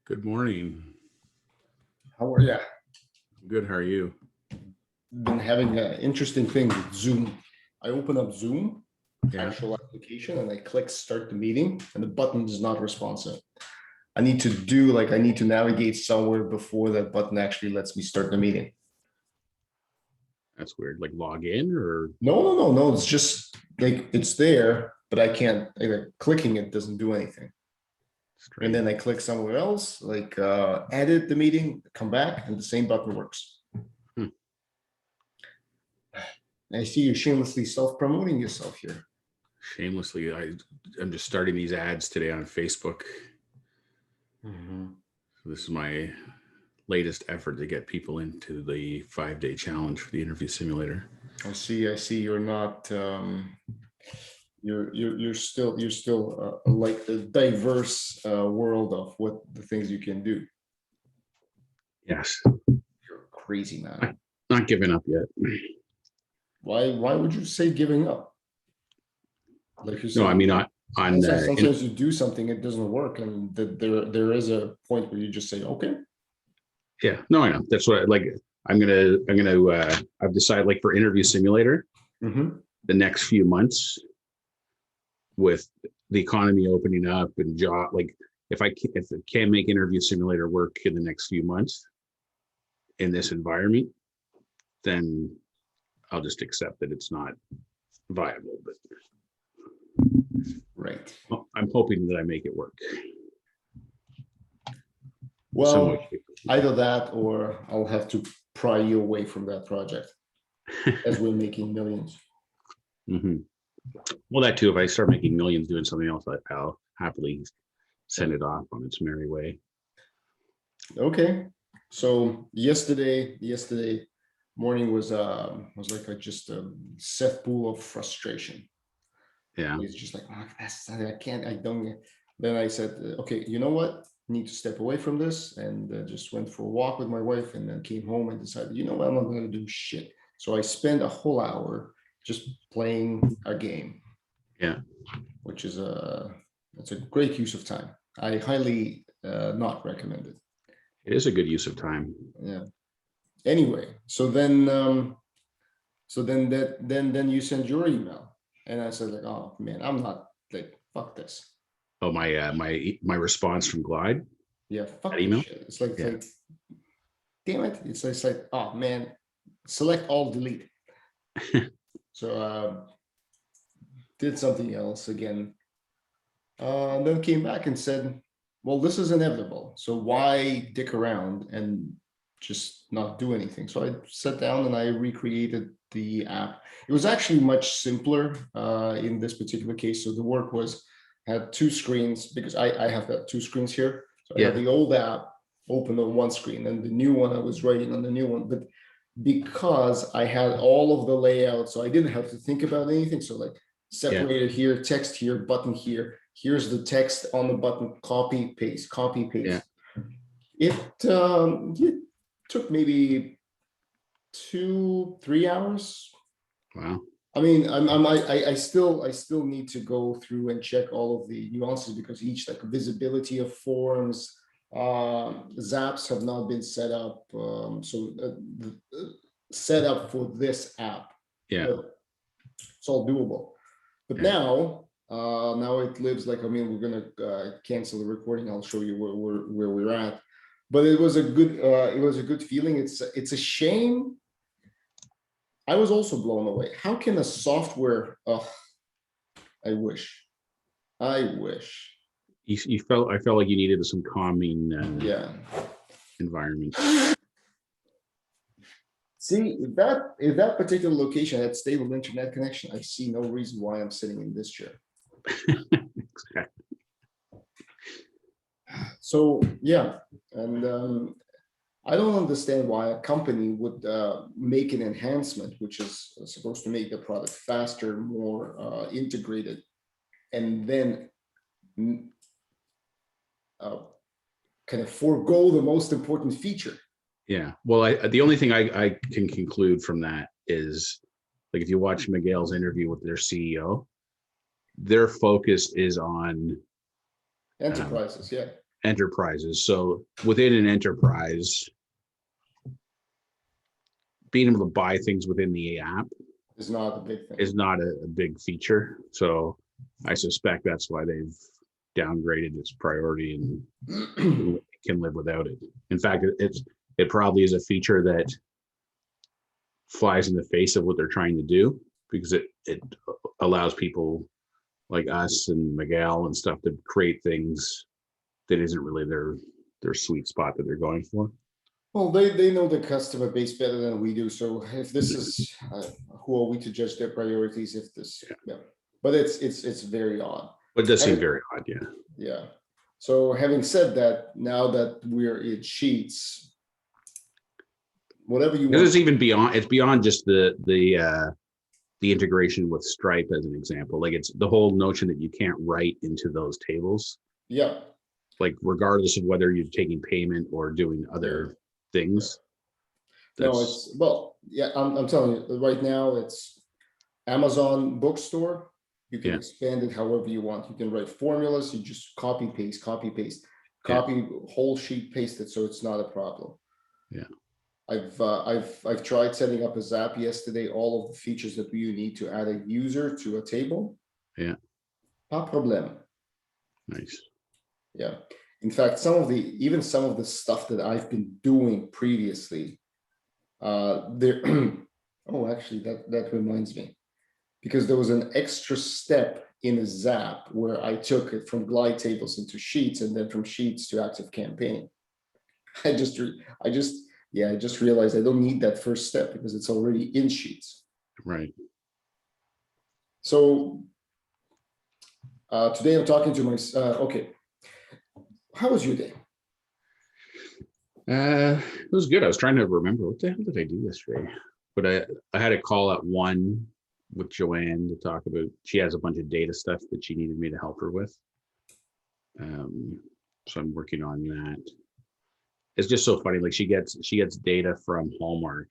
Good morning. How are you? Good. How are you? Been having an interesting thing with Zoom. I open up Zoom, Yeah. actual application, and I click start the meeting, and the button is not responsive. I need to navigate somewhere before that button actually lets me start the meeting. That's weird. Like log in or No. It's just like it's there, but I can't. Clicking it doesn't do anything. strange. And then I click somewhere else, like edit the meeting, come back, and the same button works. I see you shamelessly self-promoting yourself here. Shamelessly, I'm just starting these ads today on Facebook. Mm-hmm. So this is my latest effort to get people into the 5-day challenge for the interview simulator. I see. You're not. You're still like the diverse world of what the things you can do. Yes. You're crazy, man. Not giving up yet. Why would you say giving up? Like you said, No, I mean on sometimes you do something, it doesn't work, and there is a point where you just say, okay. Yeah. No, I know. That's what I've decided, like, for interview simulator, the next few months, with the economy opening up and job, like if I can make interview simulator work in the next few months in this environment, then I'll just accept that it's not viable. But Right. I'm hoping that I make it work. Well, either that or I'll have to pry you away from that project as we're making millions. Mm-hmm. Well, that too. If I start making millions doing something else, I'll happily send it off on its merry way. Okay. So yesterday morning was like just a cesspool of frustration. Yeah. It's just like, I don't. Then I said, okay, you know what? I need to step away from this, and just went for a walk with my wife, and then came home and decided, you know what, I'm not going to do shit. So I spent a whole hour just playing a game. Yeah. Which is it's a great use of time. I highly not recommend it. It is a good use of time. Yeah. Anyway, so then then you send your email, and I said, like, oh man, I'm not, like, fuck this. Oh, my response from Glide. Yeah, fuck that email. Shit. It's like, damn it. It's like, oh man, select all, delete. So did something else again. Then came back and said, well, this is inevitable. So why dick around and just not do anything? So I sat down and I recreated the app. It was actually much simpler in this particular case. So the work had two screens, because I have got two screens here. So I have the old app open on one screen, and the new one I was writing on the new one. But because I had all of the layout, so I didn't have to think about anything. So like separated here, text here, button here. Here's the text on the button, copy, paste. Yeah. It took maybe 2-3 hours. Wow. I mean, I still need to go through and check all of the nuances, because each, like, visibility of forms, zaps have not been set up. Set up for this app. Yeah. But it's all doable. But now it lives, like, I mean, we're gonna cancel the recording. I'll show you where we're at. But it was a good feeling. It's a shame. I was also blown away. How can a software? I wish. I felt like you needed some calming environment. See, if that particular location had stable internet connection, I see no reason why I'm sitting in this chair. Exactly. So yeah, and I don't understand why a company would make an enhancement which is supposed to make the product faster, more integrated, and then kind of forego the most important feature. Yeah. Well, the only thing I can conclude from that is, like, if you watch Miguel's interview with their CEO, their focus is on enterprises. enterprises. So within an enterprise, being able to buy things within the app It's not a big thing. is not a big feature. So I suspect that's why they've downgraded its priority and can live without it. In fact, it probably is a feature that flies in the face of what they're trying to do, because it allows people like us and Miguel and stuff to create things that isn't really their sweet spot that they're going for. Well, they know the customer base better than we do. So if this is, who are we to judge their priorities? If this, yeah. But it's very odd. But it does seem very odd, yeah. Yeah. So having said that, now that we're in Sheets, whatever you want. It's even beyond. It's beyond just the integration with Stripe as an example. Like, it's the whole notion that you can't write into those tables. Yeah. Like, regardless of whether you're taking payment or doing other things. No, I'm telling you right now, it's Amazon bookstore. You can expand it however you want. You can write formulas. You just copy, paste, copy whole sheet, paste it. So it's not a problem. Yeah. I've tried setting up a Zap yesterday, all of the features that you need to add a user to a table. Yeah. Pas problème. Nice. Yeah. In fact, some of the stuff that I've been doing previously, there. Oh, actually, that reminds me, because there was an extra step in a Zap where I took it from glide tables into Sheets, and then from Sheets to Active Campaign. I just realized I don't need that first step because it's already in Sheets. Right. So today I'm talking to my. Okay. How was your day? It was good. I was trying to remember what the hell did I do yesterday, but I had a call at 1 with Joanne to talk about. She has a bunch of data stuff that she needed me to help her with. So I'm working on that. It's just so funny. Like, she gets data from Hallmark.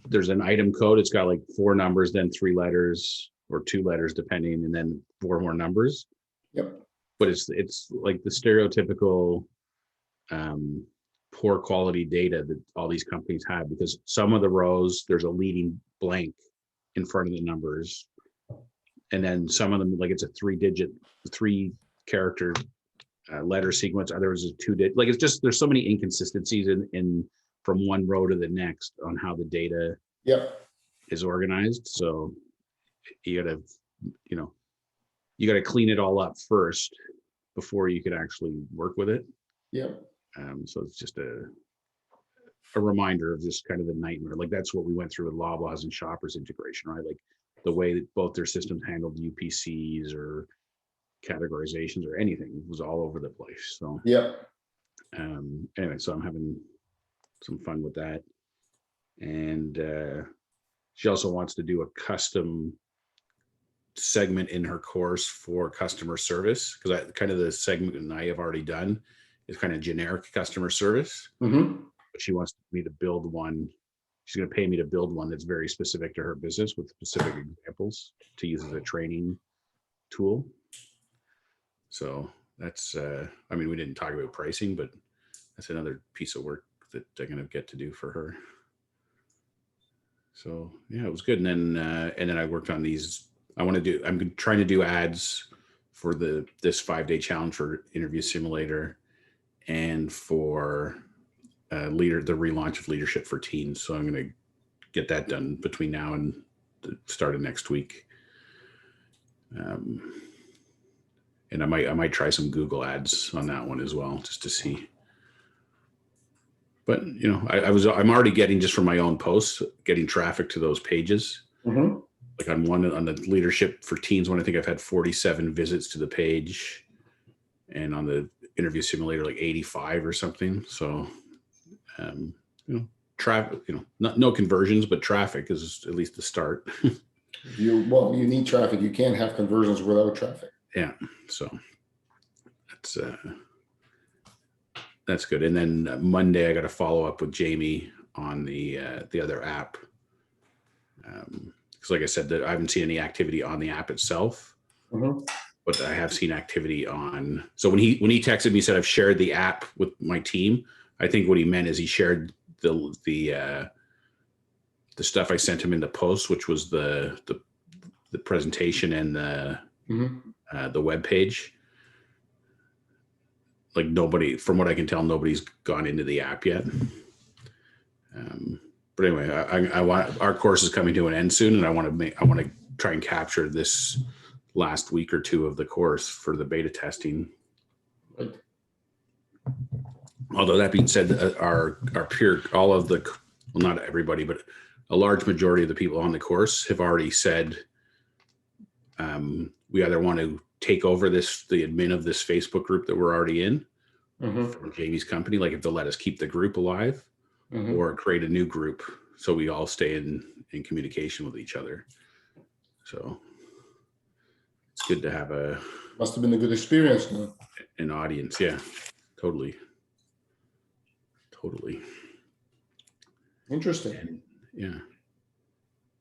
There's an item code. It's got like 4 numbers, then 3 letters or 2 letters, depending, and then 4 more numbers. Yep. But it's like the stereotypical poor quality data that all these companies have, because some of the rows there's a leading blank in front of the numbers, and then some of them, like, it's a 3 character letter sequence. Others is 2 digit. Like, it's just, there's so many inconsistencies in from one row to the next on how the data is organized. So you gotta clean it all up first before you could actually work with it. So it's just a reminder of just kind of the nightmare. Like, that's what we went through with Loblaws and Shoppers integration, right? Like, the way that both their systems handled UPCs or categorizations or anything was all over the place. So anyway, so I'm having some fun with that. And she also wants to do a custom segment in her course for customer service, because kind of the segment I have already done is kind of generic customer service. But she wants me to build one. She's going to pay me to build one that's very specific to her business with specific examples to use as a training tool. So that's, I mean, we didn't talk about pricing, but that's another piece of work that I'm going to get to do for her. So yeah, it was good. And then I worked on these. I'm trying to do ads for this 5-day challenge for Interview Simulator and for the relaunch of Leadership for Teens. So I'm going to get that done between now and the start of next week. And I might try some Google ads on that one as well, just to see. But I'm already getting, just from my own posts, getting traffic to those pages. Like on the Leadership for Teens one, I think I've had 47 visits to the page, and on the Interview Simulator, like 85 or something. So, traffic, no conversions, but traffic is at least the start. You need traffic. You can't have conversions without traffic. Yeah. So that's good. And then Monday, I got to follow up with Jamie on the other app. Because like I said, that I haven't seen any activity on the app itself. but I have seen activity on. So when he texted me, said I've shared the app with my team. I think what he meant is he shared the stuff I sent him in the post, which was the presentation and the web page. Like nobody, from what I can tell, nobody's gone into the app yet. But anyway, I want, our course is coming to an end soon, and I want to try and capture this last week or two of the course for the beta testing. Right. Although that being said, our peer, all of the, well, not everybody, but a large majority of the people on the course have already said, we either want to take over the admin of this Facebook group that we're already in from Jamie's company, like if they'll let us keep the group alive, or create a new group so we all stay in communication with each other. So it's good to have must have been a good experience, huh? An audience. Yeah, totally. Interesting. And, yeah.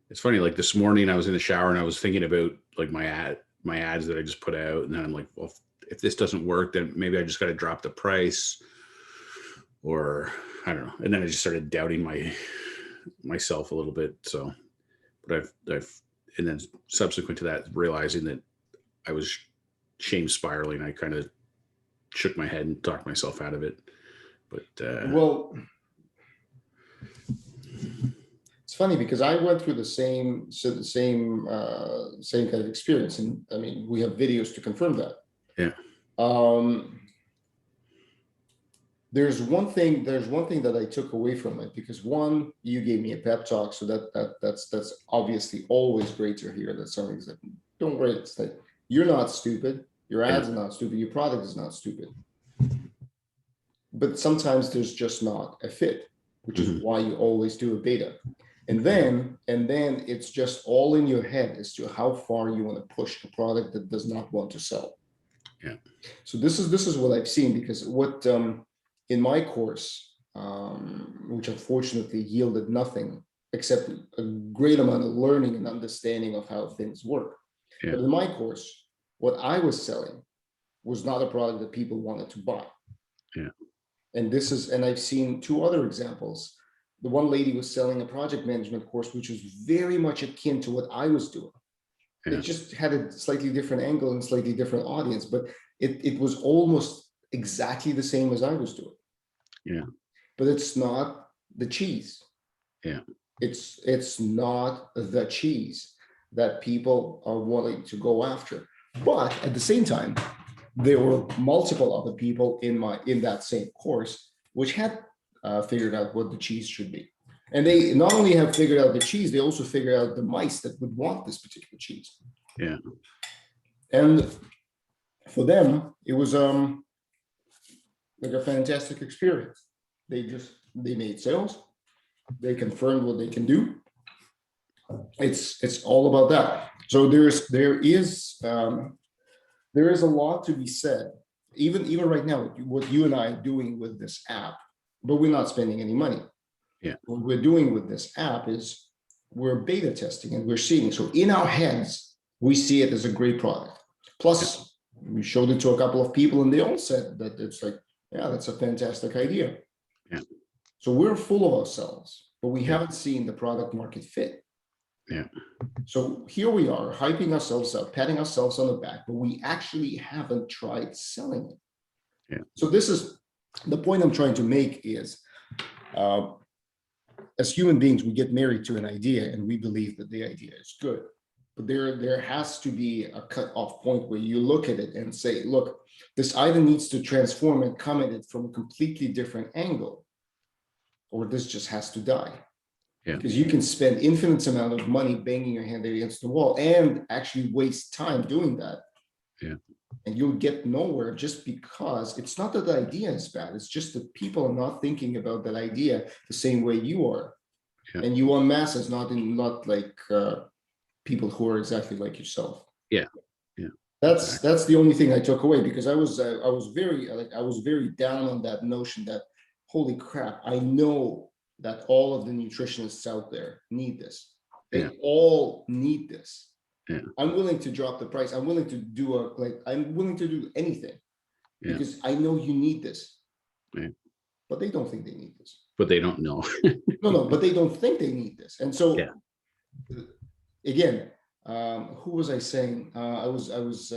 It's funny, like this morning I was in the shower and I was thinking about like my ads that I just put out. And then I'm like, well, if this doesn't work, then maybe I just got to drop the price, or I don't know. And then I just started doubting myself a little bit. So, but and then subsequent to that, realizing that I was shame spiraling, I kind of shook my head and talked myself out of it. But well, it's funny because I went through the same kind of experience, and I mean, we have videos to confirm that. Yeah. There's one thing that I took away from it, because one, you gave me a pep talk, so that's obviously always great to hear that somebody's like, don't worry, it's like, you're not stupid, your ads are not stupid, your product is not stupid. But sometimes there's just not a fit, which is why you always do a beta. And then it's just all in your head as to how far you want to push a product that does not want to sell. Yeah. So this is what I've seen, because what in my course, which unfortunately yielded nothing except a great amount of learning and understanding of how things work. Yeah. But in my course, what I was selling was not a product that people wanted to buy. Yeah. And I've seen two other examples. The one lady was selling a project management course, which was very much akin to what I was doing. Yeah. It just had a slightly different angle and slightly different audience, but it was almost exactly the same as I was doing. Yeah. But it's not the cheese. Yeah. It's not the cheese that people are wanting to go after. But at the same time, there were multiple other people in that same course which had figured out what the cheese should be. And they not only have figured out the cheese, they also figured out the mice that would want this particular cheese. Yeah. And for them, it was like a fantastic experience. They made sales, they confirmed what they can do. It's all about that. So there is a lot to be said, even right now, what you and I are doing with this app, but we're not spending any money. Yeah. What we're doing with this app is we're beta testing and we're seeing. So in our heads, we see it as a great product. Plus, we showed it to a couple of people and they all said that it's like, yeah, that's a fantastic idea. Yeah. So we're full of ourselves, but we haven't seen the product market fit. Yeah. So here we are hyping ourselves up, patting ourselves on the back, but we actually haven't tried selling it. Yeah. So this is the point I'm trying to make is, as human beings, we get married to an idea and we believe that the idea is good. But there has to be a cut-off point where you look at it and say, look, this either needs to transform and come at it from a completely different angle, or this just has to die. Yeah. Because you can spend infinite amount of money banging your hand against the wall and actually waste time doing that. Yeah. And you'll get nowhere just because it's not that the idea is bad. It's just that people are not thinking about that idea the same way you are. Yeah. And you are masses, not like people who are exactly like yourself. Yeah. Yeah. That's the only thing I took away, because I was very down on that notion that, holy crap, I know that all of the nutritionists out there need this. They all need this. Yeah. I'm willing to drop the price. I'm willing to do I'm willing to do anything Yeah. because I know you need this. Yeah. But they don't think they need this. But they don't know. No, but they don't think they need this. And so, Yeah. Again, who was I saying? I was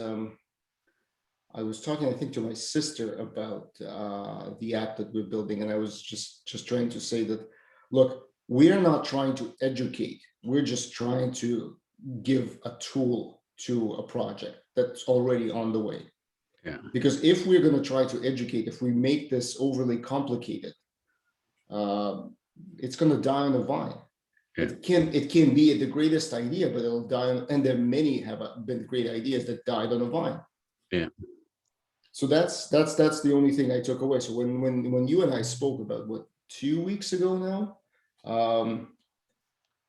talking, I think, to my sister about the app that we're building, and I was just trying to say that, look, we're not trying to educate. We're just trying to give a tool to a project that's already on the way. Yeah. Because if we're going to try to educate, if we make this overly complicated, it's going to die on the vine. Yeah. It can be the greatest idea, but it'll die on, and there many have been great ideas that died on a vine. Yeah. So that's the only thing I took away. So when you and I spoke about what 2 weeks ago now,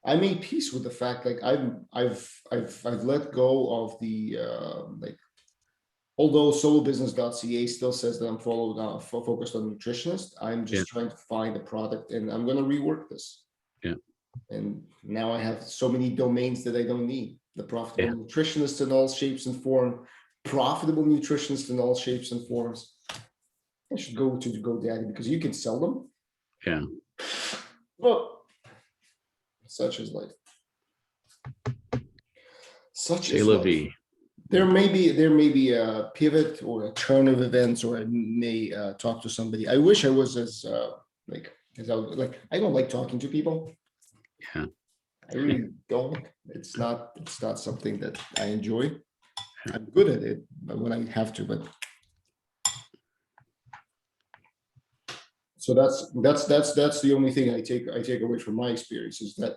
I made peace with the fact, like I've let go of the although solobusiness.ca still says that I'm focused on nutritionist, I'm just trying to find a product, and I'm going to rework this. Yeah. And now I have so many domains that I don't need. The profitable nutritionist in all shapes and form, profitable nutritionist in all shapes and forms. I should go to GoDaddy because you can sell them. Yeah. Well, such is life. Such is life. There may be a pivot or a turn of events, or I may talk to somebody. I wish I was as I don't like talking to people. Yeah. I really don't. It's not something that I enjoy. I'm good at it, but when I have to, so that's the only thing I take away from my experience, is that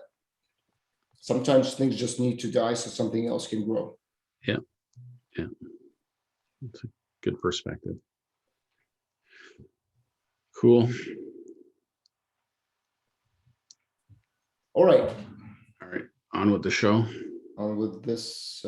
sometimes things just need to die so something else can grow. Yeah. Yeah. That's a good perspective. Cool. All right. All right. On with the show. On with this.